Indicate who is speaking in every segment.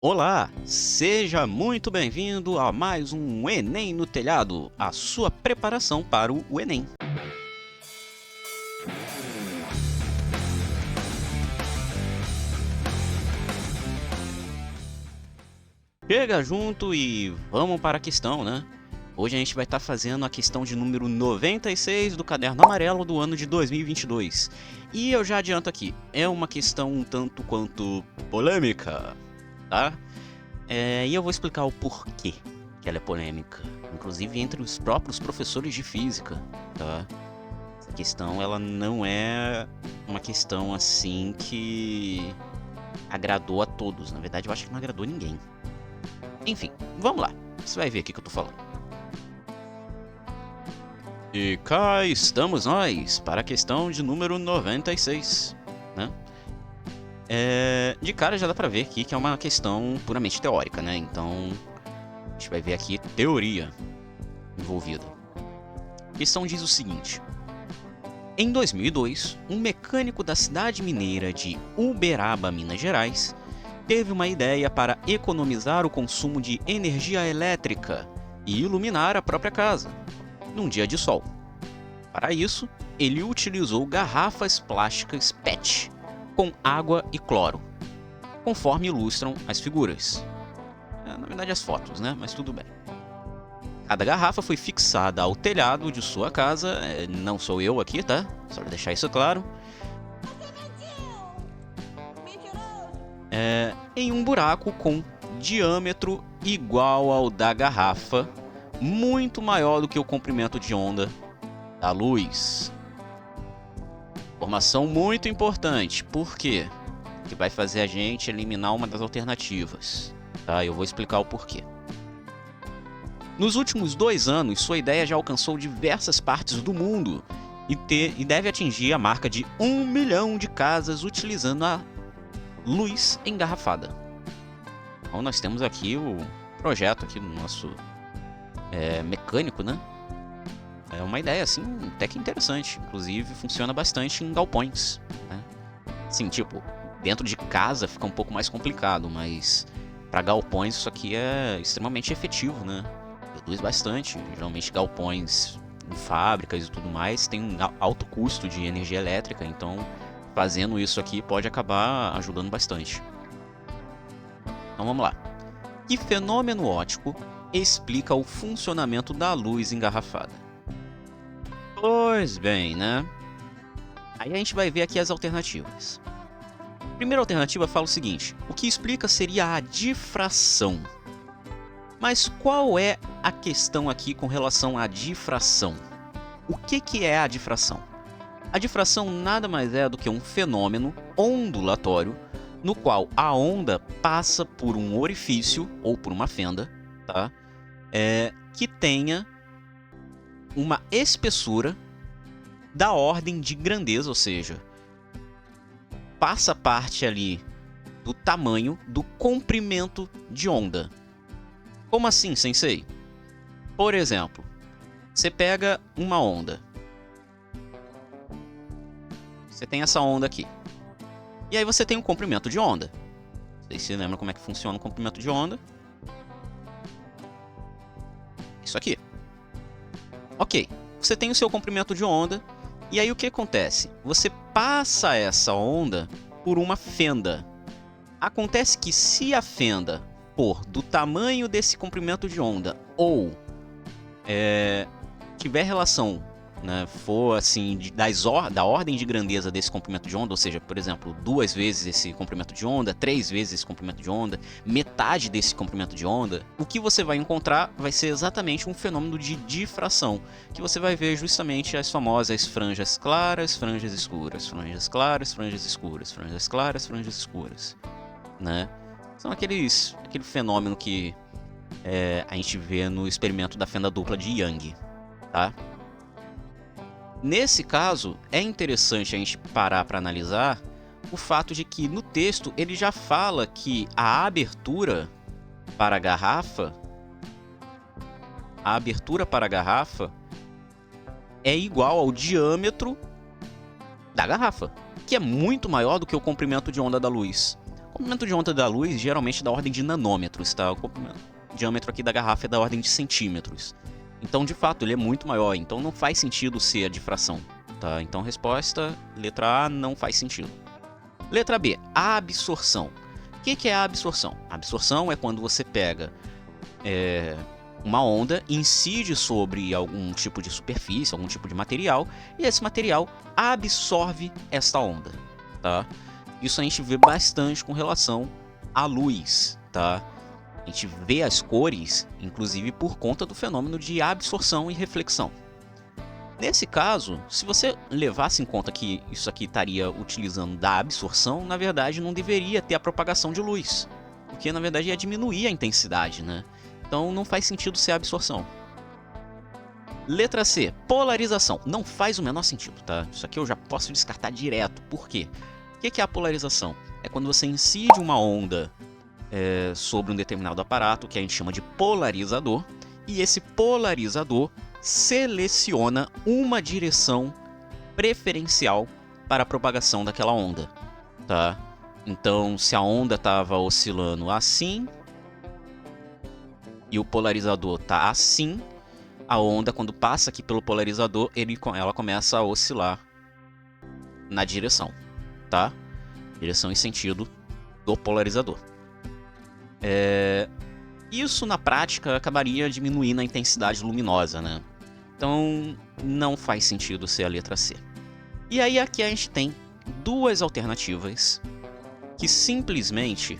Speaker 1: Olá, seja muito bem-vindo a mais um Enem no Telhado, a sua preparação para o Enem. Chega junto e vamos para a questão, né? Hoje a gente vai estar fazendo a questão de número 96 do Caderno Amarelo do ano de 2022. E eu já adianto aqui, é uma questão um tanto quanto polêmica, tá? E eu vou explicar o porquê que ela é polêmica, inclusive entre os próprios professores de física, tá? Essa questão, ela não é uma questão assim que agradou a todos. Na verdade, eu acho que não agradou ninguém. Enfim, vamos lá. Você vai ver o que eu tô falando. E cá estamos nós para a questão de número 96, né? De cara já dá pra ver aqui que é uma questão puramente teórica, né? Então, a gente vai ver aqui teoria envolvida. A questão diz o seguinte: em 2002, um mecânico da cidade mineira de Uberaba, Minas Gerais, teve uma ideia para economizar o consumo de energia elétrica e iluminar a própria casa, num dia de sol. Para isso, ele utilizou garrafas plásticas PET com água e cloro, conforme ilustram as figuras. Na verdade, as fotos, né? Mas tudo bem. Cada garrafa foi fixada ao telhado de sua casa, não sou eu aqui, tá? Só para deixar isso claro. Em um buraco com diâmetro igual ao da garrafa, muito maior do que o comprimento de onda da luz. Informação muito importante, por quê? Que vai fazer a gente eliminar uma das alternativas, tá? Eu vou explicar o porquê. Nos últimos 2 anos, sua ideia já alcançou diversas partes do mundo e deve atingir a marca de 1 milhão de casas utilizando a luz engarrafada. Então nós temos aqui o projeto aqui do nosso mecânico, né? É uma ideia assim até que interessante, inclusive funciona bastante em galpões, né? Sim, tipo, dentro de casa fica um pouco mais complicado, mas para galpões isso aqui é extremamente efetivo, né? Reduz bastante. Geralmente galpões em fábricas e tudo mais tem um alto custo de energia elétrica, então fazendo isso aqui pode acabar ajudando bastante. Então vamos lá. Que fenômeno óptico explica o funcionamento da luz engarrafada? Pois bem, né? Aí a gente vai ver aqui as alternativas. A primeira alternativa fala o seguinte: o que explica seria a difração. Mas qual é a questão aqui com relação à difração? O que é a difração? A difração nada mais é do que um fenômeno ondulatório no qual a onda passa por um orifício ou por uma fenda, tá? Que tenha uma espessura da ordem de grandeza, ou seja, passa parte ali do tamanho do comprimento de onda. Como assim, sensei? Por exemplo, você pega uma onda. Você tem essa onda aqui. E aí você tem um comprimento de onda. Não sei se você lembra como é que funciona o comprimento de onda. Isso aqui. Ok, você tem o seu comprimento de onda. E aí o que acontece? Você passa essa onda por uma fenda. Acontece que se a fenda for do tamanho desse comprimento de onda ou tiver relação, né, for assim da ordem de grandeza desse comprimento de onda, ou seja, por exemplo, 2 vezes esse comprimento de onda, 3 vezes esse comprimento de onda, metade desse comprimento de onda, o que você vai encontrar vai ser exatamente um fenômeno de difração, que você vai ver justamente as famosas franjas claras, franjas escuras, franjas claras, franjas escuras, franjas claras, franjas escuras, né? São aquele fenômeno que a gente vê no experimento da fenda dupla de Young, tá? Nesse caso, é interessante a gente parar para analisar o fato de que no texto ele já fala que a abertura para a garrafa é igual ao diâmetro da garrafa, que é muito maior do que o comprimento de onda da luz. O comprimento de onda da luz geralmente é da ordem de nanômetros, tá? O diâmetro aqui da garrafa é da ordem de centímetros. Então, de fato, ele é muito maior, então não faz sentido ser a difração, tá? Então, resposta, letra A, não faz sentido. Letra B, a absorção. O que é a absorção? A absorção é quando você pega uma onda, incide sobre algum tipo de superfície, algum tipo de material, e esse material absorve esta onda, tá? Isso a gente vê bastante com relação à luz, tá? A gente vê as cores, inclusive por conta do fenômeno de absorção e reflexão. Nesse caso, se você levasse em conta que isso aqui estaria utilizando da absorção, na verdade não deveria ter a propagação de luz, porque na verdade ia diminuir a intensidade, né? Então não faz sentido ser a absorção. Letra C, polarização. Não faz o menor sentido, tá? Isso aqui eu já posso descartar direto. Por quê? O que é a polarização? É quando você incide uma onda sobre um determinado aparato, que a gente chama de polarizador, e esse polarizador seleciona uma direção preferencial para a propagação daquela onda, tá? Então, se a onda estava oscilando assim e o polarizador tá assim, a onda, quando passa aqui pelo polarizador, ela começa a oscilar na direção, tá? Direção e sentido do polarizador. Isso, na prática, acabaria diminuindo a intensidade luminosa, né? Então, não faz sentido ser a letra C. E aí, aqui a gente tem duas alternativas que simplesmente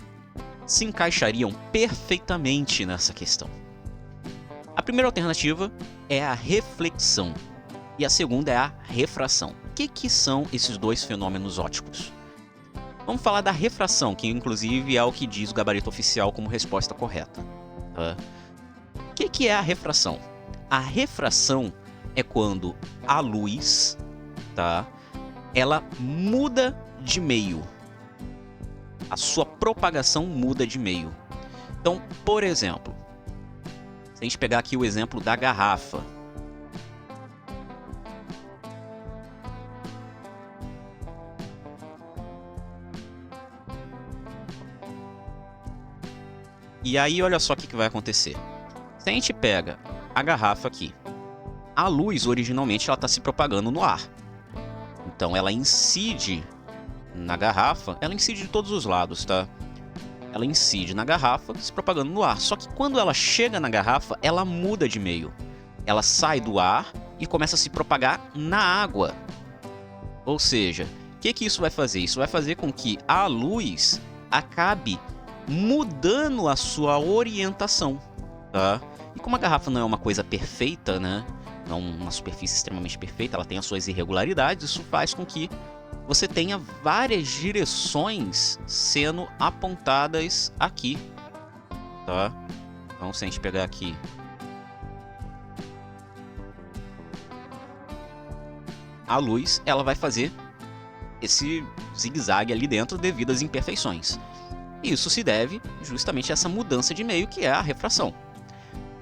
Speaker 1: se encaixariam perfeitamente nessa questão. A primeira alternativa é a reflexão e a segunda é a refração. O que são esses dois fenômenos ópticos? Vamos falar da refração, que inclusive é o que diz o gabarito oficial como resposta correta. Tá? O que é a refração? A refração é quando a luz, tá, ela muda de meio. A sua propagação muda de meio. Então, por exemplo, se a gente pegar aqui o exemplo da garrafa. E aí, olha só o que vai acontecer. Se a gente pega a garrafa aqui, a luz originalmente ela está se propagando no ar. Então ela incide na garrafa, ela incide de todos os lados, tá? Ela incide na garrafa, se propagando no ar. Só que quando ela chega na garrafa, ela muda de meio. Ela sai do ar e começa a se propagar na água. Ou seja, o que isso vai fazer? Isso vai fazer com que a luz acabe mudando a sua orientação, tá? E como a garrafa não é uma coisa perfeita, né? Não é uma superfície extremamente perfeita, ela tem as suas irregularidades, isso faz com que você tenha várias direções sendo apontadas aqui, tá? Então, se a gente pegar aqui a luz, ela vai fazer esse zigue-zague ali dentro devido às imperfeições. Isso se deve justamente a essa mudança de meio, que é a refração.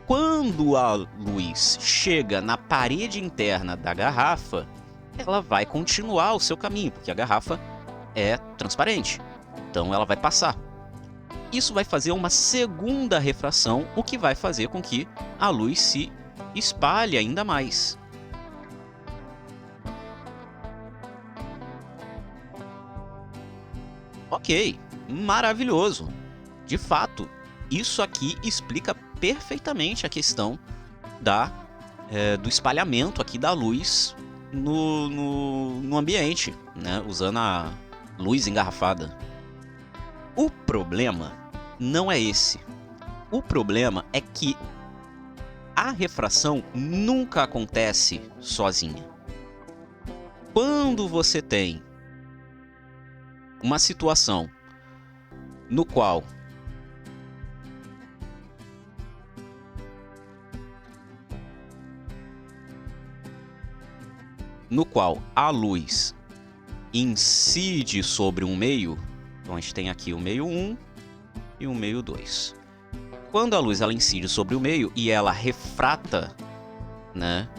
Speaker 1: Quando a luz chega na parede interna da garrafa, ela vai continuar o seu caminho, porque a garrafa é transparente, então ela vai passar. Isso vai fazer uma segunda refração, o que vai fazer com que a luz se espalhe ainda mais. Ok, maravilhoso. De fato, isso aqui explica perfeitamente a questão do espalhamento aqui da luz no ambiente, né? Usando a luz engarrafada. O problema não é esse. O problema é que a refração nunca acontece sozinha. Quando você tem uma situação no qual a luz incide sobre um meio, então a gente tem aqui o meio 1 e o meio 2. Quando a luz ela incide sobre o meio e ela refrata, né?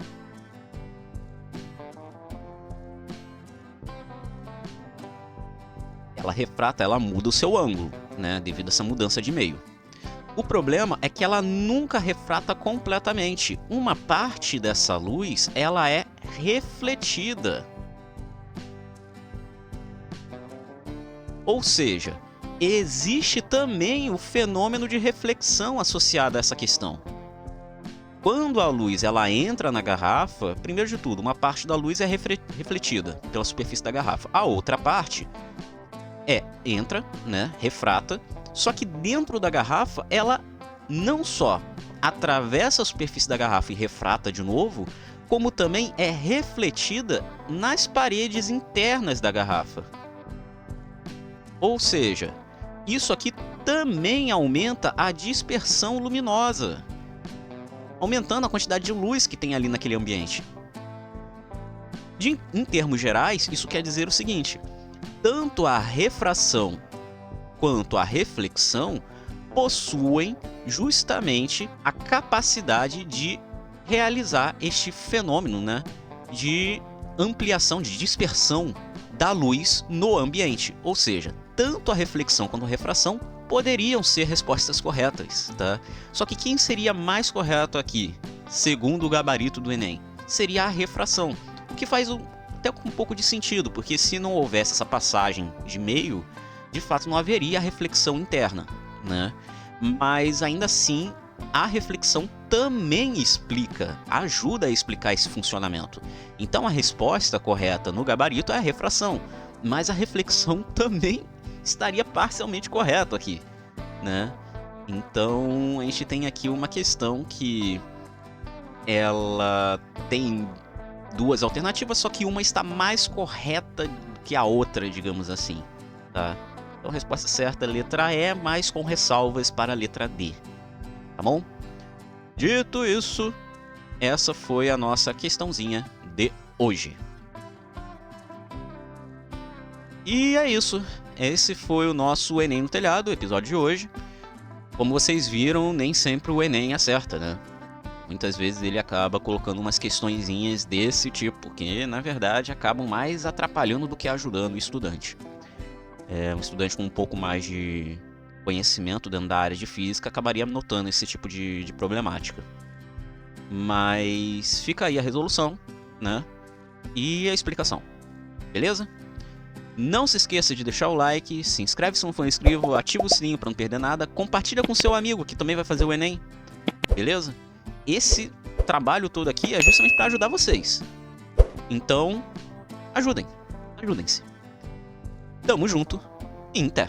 Speaker 1: ela refrata, ela muda o seu ângulo, né, devido a essa mudança de meio. O problema é que ela nunca refrata completamente. Uma parte dessa luz, ela é refletida. Ou seja, existe também o fenômeno de reflexão associado a essa questão. Quando a luz ela entra na garrafa, primeiro de tudo, uma parte da luz é refletida pela superfície da garrafa. A outra parte entra, né, refrata, só que dentro da garrafa ela não só atravessa a superfície da garrafa e refrata de novo, como também é refletida nas paredes internas da garrafa. Ou seja, isso aqui também aumenta a dispersão luminosa, aumentando a quantidade de luz que tem ali naquele ambiente. Em termos gerais, isso quer dizer o seguinte: tanto a refração quanto a reflexão possuem justamente a capacidade de realizar este fenômeno, né, de ampliação, de dispersão da luz no ambiente. Ou seja, tanto a reflexão quanto a refração poderiam ser respostas corretas, tá? Só que quem seria mais correto aqui, segundo o gabarito do Enem, seria a refração, o que faz até um pouco de sentido, porque se não houvesse essa passagem de meio, de fato não haveria a reflexão interna, né? Mas ainda assim, a reflexão também ajuda a explicar esse funcionamento. Então a resposta correta no gabarito é a refração, mas a reflexão também estaria parcialmente correto aqui, né? Então a gente tem aqui uma questão que ela tem duas alternativas, só que uma está mais correta que a outra, digamos assim, tá? Então a resposta certa é a letra E, mas com ressalvas para a letra D, tá bom? Dito isso, essa foi a nossa questãozinha de hoje. E é isso. Esse foi o nosso Enem no Telhado, o episódio de hoje. Como vocês viram, nem sempre o Enem acerta, né? Muitas vezes ele acaba colocando umas questõezinhas desse tipo, que na verdade acabam mais atrapalhando do que ajudando o estudante. Um estudante com um pouco mais de conhecimento dentro da área de física acabaria notando esse tipo de problemática. Mas fica aí a resolução, né? E a explicação. Beleza? Não se esqueça de deixar o like, se inscreve se não for inscrito, ativa o sininho para não perder nada, compartilha com seu amigo que também vai fazer o Enem. Beleza? Esse trabalho todo aqui é justamente para ajudar vocês. Então, ajudem-se. Tamo junto e até!